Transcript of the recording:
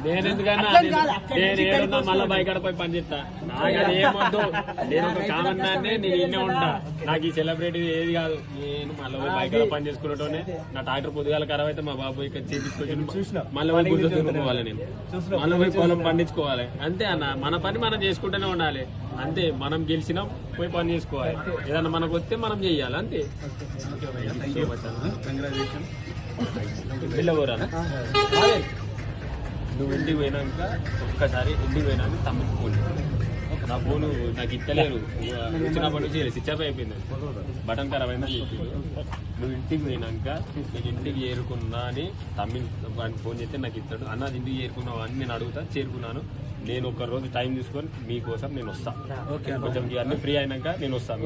నేను ఎందుకన్నా నేను ఏడున్నా మళ్ళీ బయట పోయి పని చేస్తా. నాకు అది ఏమొద్దు. నేను ఒక కామన్ మ్యాన్, నేను ఇన్నే ఉంటా. నాకు ఈ సెలబ్రిటీ ఏది కాదు. నేను మళ్ళీ పోయి బయట పని చేసుకునేటోనే. నా ట్రాక్టర్ పొద్దుగాల ఖరాబ్ అయితే మా బాబు ఇక్కడ చేపించుకొని మళ్ళీ పోయి గుర్తు తినుకోవాలి. నేను మళ్ళీ పోయి పొలం పండించుకోవాలి. అంతే అన్న, మన పని మనం చేసుకుంటూనే ఉండాలి. అంతే, మనం గెలిచినాం పోయి పని చేసుకోవాలి. ఏదన్నా మనకు వస్తే మనం చెయ్యాలి. అంతే. వెళ్ళబోరా నువ్వు ఇంటికి పోయినాక ఒక్కసారి ఇంటికి పోయినాక తమ్ముడు ఫోన్, నా ఫోను నాకు ఇస్తలేరు. వచ్చినప్పటి నుంచి స్విచ్ ఆఫ్ అయిపోయింది, బటన్ ఖరాబ్ అయిందని చెప్పింది. నువ్వు ఇంటికి పోయినాక నీకు ఇంటికి చేరుకున్నా అని తమ్మిని వాడిని ఫోన్ చేస్తే నాకు ఇస్తాడు. అన్నది ఇంటికి చేరుకున్నావు అని నేను అడుగుతా. చేరుకున్నాను. నేను ఒక రోజు టైం తీసుకొని మీకోసం నేను వస్తాను. కొంచెం అన్ని ఫ్రీ అయినాక నేను వస్తాను.